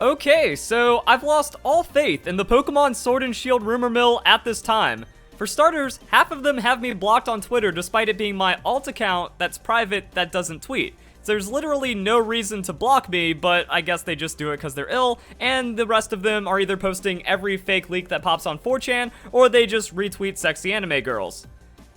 Okay, so I've lost all faith in the Pokemon Sword and Shield rumor mill at this time. For starters, half of them have me blocked on Twitter despite it being my alt account that's private that doesn't tweet. So there's literally no reason to block me, but I guess they just do it because they're ill, and the rest of them are either posting every fake leak that pops on 4chan, or they just retweet sexy anime girls.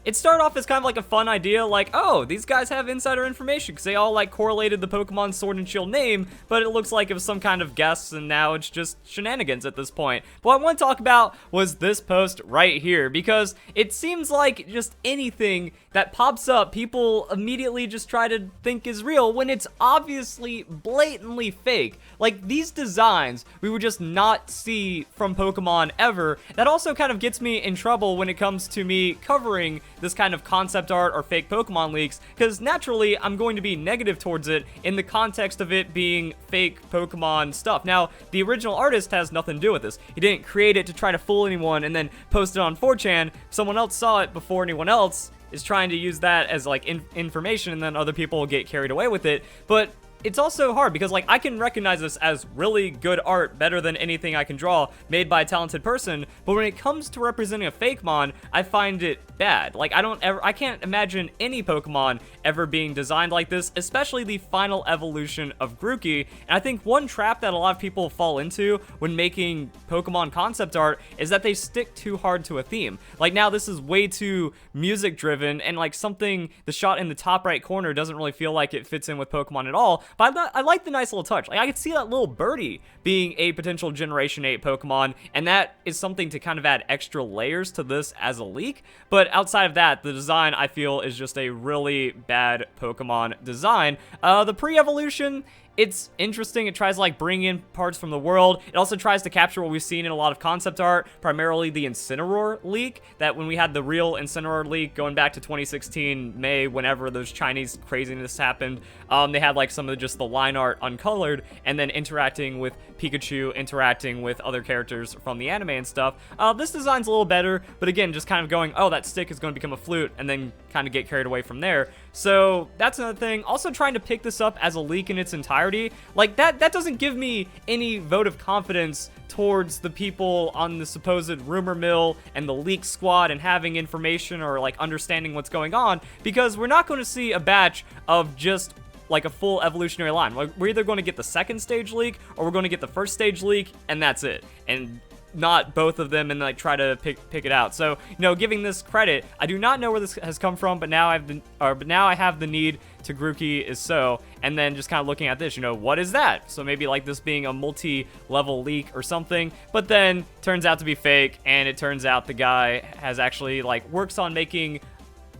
It started off as kind of like a fun idea, like, oh, these guys have insider information, because they all, like, correlated the Pokemon Sword and Shield name, but it looks like it was some kind of guess, and now it's just shenanigans at this point. But what I want to talk about was this post right here, because it seems like just anything that pops up, people immediately just try to think is real, when it's obviously blatantly fake. Like, these designs, we would just not see from Pokemon ever. That also kind of gets me in trouble when it comes to me covering this kind of concept art or fake Pokemon leaks, because naturally I'm going to be negative towards it in the context of it being fake Pokemon stuff. Now, the original artist has nothing to do with this. He didn't create it to try to fool anyone and then post it on 4chan. Someone else saw it before anyone else is trying to use that as like information, and then other people get carried away with it. But it's also hard because, like, I can recognize this as really good art, better than anything I can draw, made by a talented person, but when it comes to representing a fake mon, I find it bad. Like, I can't imagine any Pokemon ever being designed like this, especially the final evolution of Grookey. And I think one trap that a lot of people fall into when making Pokemon concept art is that they stick too hard to a theme. Like, now this is way too music driven, and like something, the shot in the top right corner doesn't really feel like it fits in with Pokemon at all. But I like the nice little touch. Like, I could see that little birdie being a potential Generation 8 Pokemon, and that is something to kind of add extra layers to this as a leak. But outside of that, the design, I feel, is just a really bad Pokemon design. The pre-evolution, it's interesting. It tries to like bring in parts from the world. It also tries to capture what we've seen in a lot of concept art, primarily the Incineroar leak, that when we had the real Incineroar leak going back to 2016 May, whenever those Chinese craziness happened, they had like some of just the line art uncolored, and then interacting with Pikachu, interacting with other characters from the anime and stuff. This design's a little better, but again, just kind of going, oh, that stick is going to become a flute, and then kind of get carried away from there. So that's another thing. Also, trying to pick this up as a leak in its entirety, like that doesn't give me any vote of confidence towards the people on the supposed rumor mill and the leak squad and having information or like understanding what's going on, because we're not going to see a batch of just like a full evolutionary line. Like, we're either going to get the second stage leak or we're going to get the first stage leak, and that's it. And not both of them, and like try to pick it out. So, you know, giving this credit, I do not know where this has come from, but now I have the need to Grookey is so, and then just kind of looking at this, you know, what is that? So maybe like this being a multi-level leak or something, but then turns out to be fake, and it turns out the guy has actually like works on making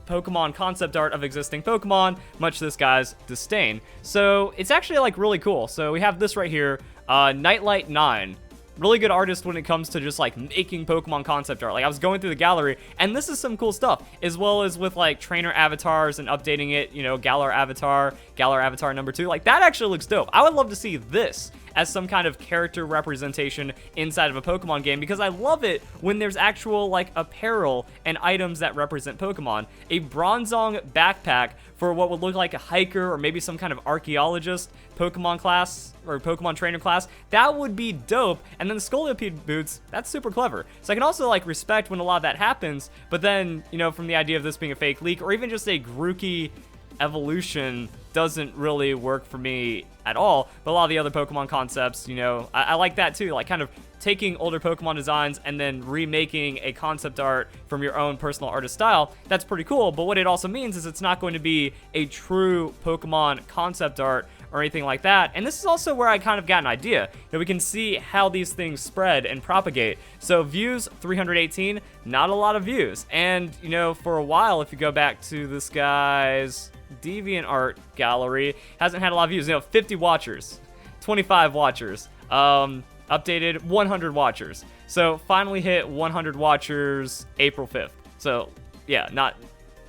Pokemon concept art of existing Pokemon, much to this guy's disdain. So it's actually like really cool. So we have this right here, Nightlight 9. Really good artist when it comes to just like making Pokemon concept art. Like, I was going through the gallery, and this is some cool stuff, as well as with like trainer avatars and updating it, you know, Galar avatar number 2. Like, that actually looks dope. I would love to see this as some kind of character representation inside of a Pokemon game, because I love it when there's actual like apparel and items that represent Pokemon. A Bronzong backpack for what would look like a hiker or maybe some kind of archaeologist Pokemon class or Pokemon trainer class, that would be dope. And then the Scolipede boots, that's super clever. So I can also like respect when a lot of that happens, but then, you know, from the idea of this being a fake leak or even just a Grookey evolution doesn't really work for me at all. But a lot of the other Pokemon concepts, you know, I like that too, like kind of taking older Pokemon designs and then remaking a concept art from your own personal artist style. That's pretty cool, but what it also means is it's not going to be a true Pokemon concept art or anything like that. And this is also where I kind of got an idea that we can see how these things spread and propagate. So views, 318, not a lot of views. And, you know, for a while, if you go back to this guy's DeviantArt gallery, hasn't had a lot of views. You know, 50 watchers, 25 watchers, updated 100 watchers. So finally hit 100 watchers April 5th. So yeah, not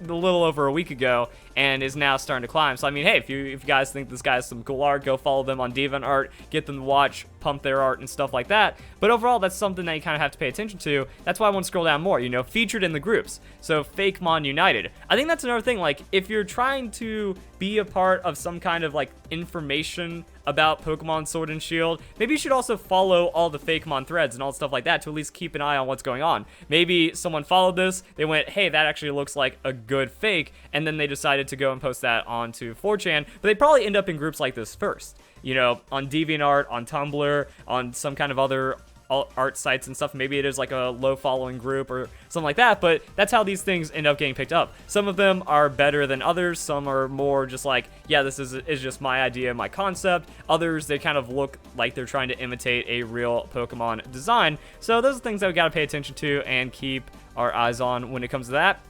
a little over a week ago, and is now starting to climb. So I mean, hey, if you guys think this guy has some cool art, go follow them on DeviantArt, get them to watch, pump their art and stuff like that. But overall, that's something that you kind of have to pay attention to. That's why I want to scroll down more, you know, featured in the groups. So Fakemon United. I think that's another thing, like if you're trying to be a part of some kind of like information about Pokemon Sword and Shield, maybe you should also follow all the Fakemon threads and all stuff like that to at least keep an eye on what's going on. Maybe someone followed this, they went, hey, that actually looks like a good fake, and then they decided to go and post that onto 4chan, but they probably end up in groups like this first. You know, on DeviantArt, on Tumblr, on some kind of other art sites and stuff. Maybe it is like a low following group or something like that, but that's how these things end up getting picked up. Some of them are better than others. Some are more just like, yeah, this is just my idea, my concept. Others, they kind of look like they're trying to imitate a real Pokemon design. So those are things that we gotta pay attention to and keep our eyes on when it comes to that.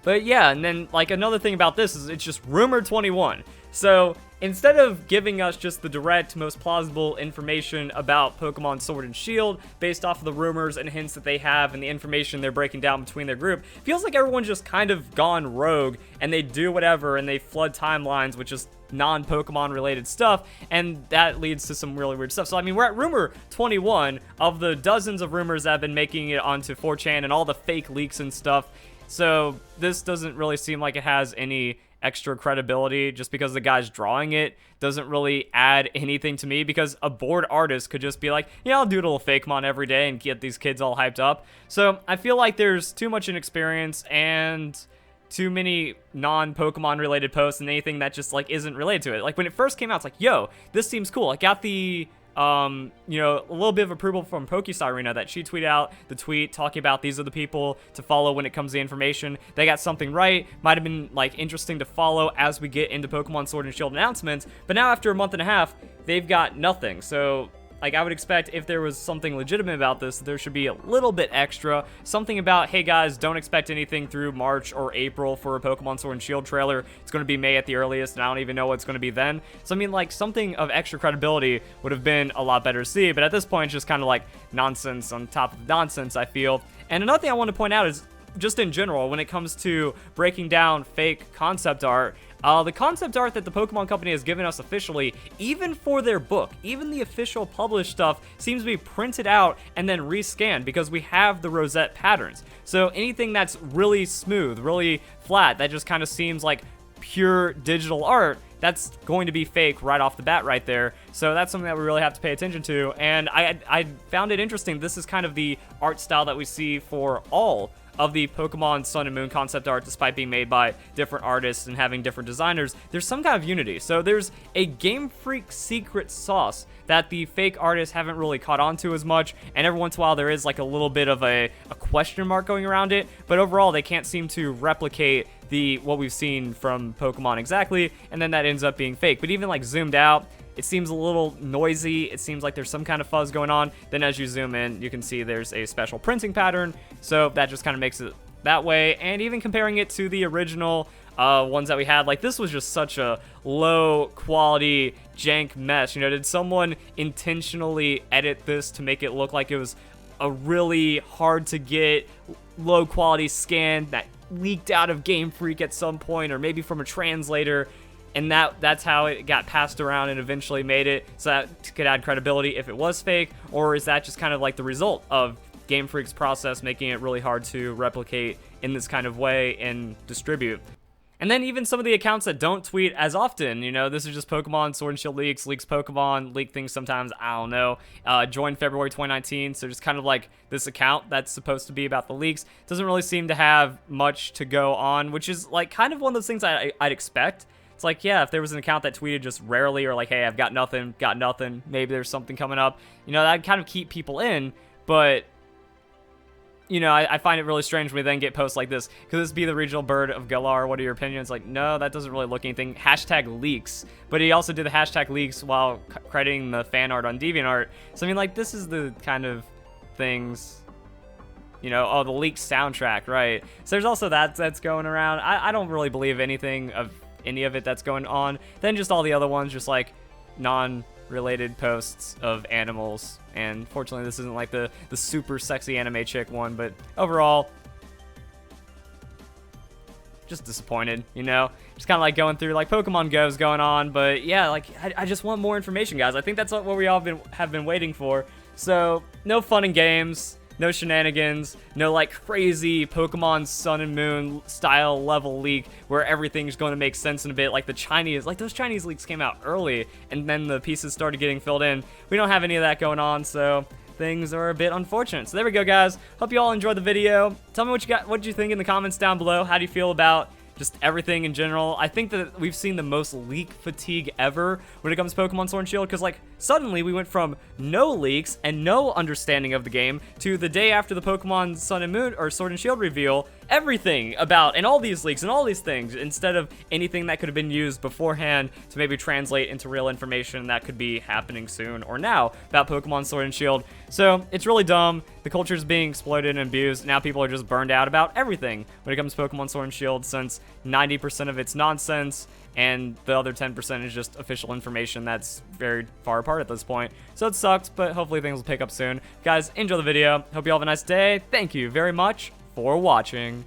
But yeah, and then like another thing about this is it's just rumor 21. So instead of giving us just the direct, most plausible information about Pokemon Sword and Shield based off of the rumors and hints that they have and the information they're breaking down between their group, it feels like everyone's just kind of gone rogue and they do whatever and they flood timelines with just non-Pokemon related stuff, and that leads to some really weird stuff. So I mean, we're at rumor 21 of the dozens of rumors that have been making it onto 4chan and all the fake leaks and stuff. So this doesn't really seem like it has any extra credibility. Just because the guy's drawing it doesn't really add anything to me, because a bored artist could just be like, yeah, I'll doodle a Fakemon every day and get these kids all hyped up. So I feel like there's too much inexperience and too many non-Pokemon related posts and anything that just like isn't related to it. Like when it first came out, it's like, yo, this seems cool. I got the you know, a little bit of approval from PokeSirena that she tweeted out the tweet talking about these are the people to follow when it comes to the information. They got something right. Might have been like interesting to follow as we get into Pokemon Sword and Shield announcements, but now after a month and a half, they've got nothing. So like, I would expect if there was something legitimate about this, there should be a little bit extra. Something about, hey guys, don't expect anything through March or April for a Pokemon Sword and Shield trailer. It's going to be May at the earliest, and I don't even know what's going to be then. So, I mean, like, something of extra credibility would have been a lot better to see, but at this point, it's just kind of like nonsense on top of nonsense, I feel. And another thing I want to point out is, just in general, when it comes to breaking down fake concept art, the concept art that the Pokemon Company has given us officially, even for their book, even the official published stuff, seems to be printed out and then rescanned because we have the rosette patterns. So anything that's really smooth, really flat, that just kind of seems like pure digital art, that's going to be fake right off the bat right there. So that's something that we really have to pay attention to. And I found it interesting. This is kind of the art style that we see for all of the Pokemon Sun and Moon concept art, despite being made by different artists and having different designers. There's some kind of unity. So there's a Gamefreak secret sauce that the fake artists haven't really caught on to as much, and every once in a while there is like a little bit of a question mark going around it, but overall they can't seem to replicate what we've seen from Pokemon exactly, and then that ends up being fake. But even like zoomed out, it seems a little noisy. It seems like there's some kind of fuzz going on. Then as you zoom in, you can see there's a special printing pattern. So that just kind of makes it that way. And even comparing it to the original ones that we had, like this was just such a low quality jank mess. You know, did someone intentionally edit this to make it look like it was a really hard to get low quality scan that leaked out of Gamefreak at some point, or maybe from a translator? And that's how it got passed around and eventually made it so that could add credibility if it was fake? Or is that just kind of like the result of Game Freak's process making it really hard to replicate in this kind of way and distribute? And then even some of the accounts that don't tweet as often, you know, this is just Pokemon Sword and Shield leaks Pokemon, leak things sometimes, I don't know, joined February 2019, so just kind of like this account that's supposed to be about the leaks doesn't really seem to have much to go on, which is like kind of one of those things I'd expect. It's like, yeah, if there was an account that tweeted just rarely or like, hey, I've got nothing, maybe there's something coming up, you know, that'd kind of keep people in. But, you know, I find it really strange when we then get posts like this. Could this be the regional bird of Galar? What are your opinions? Like, no, that doesn't really look anything. Hashtag leaks. But he also did the hashtag leaks while crediting the fan art on DeviantArt. So, I mean, like, this is the kind of things, you know, oh, the leaked soundtrack, right? So there's also that's going around. I don't really believe anything of any of it that's going on. Then just all the other ones, just like non-related posts of animals. And fortunately this isn't like the super sexy anime chick one, but overall just disappointed, you know? Just kind of like going through like Pokemon Go's going on, but yeah, like I just want more information, guys. I think that's what we all have been waiting for. So no fun and games. no shenanigans, no like crazy Pokemon Sun and Moon style level leak where everything's going to make sense in a bit, like the Chinese, like those Chinese leaks came out early and then the pieces started getting filled in. We don't have any of that going on, so things are a bit unfortunate. So there we go, guys. Hope you all enjoyed the video. Tell me what did you think in the comments down below. How do you feel about just everything in general? I think that we've seen the most leak fatigue ever when it comes to Pokemon Sword and Shield, because like suddenly we went from no leaks and no understanding of the game to the day after the Pokemon Sun and Moon or Sword and Shield reveal, everything about and all these leaks and all these things, instead of anything that could have been used beforehand to maybe translate into real information that could be happening soon or now about Pokemon Sword and Shield. So it's really dumb. The culture is being exploited and abused. Now people are just burned out about everything when it comes to Pokemon Sword and Shield, since 90% of it's nonsense and the other 10% is just official information that's very far apart at this point. So it sucks, but hopefully things will pick up soon. Guys, enjoy the video. Hope you all have a nice day. Thank you very much for watching.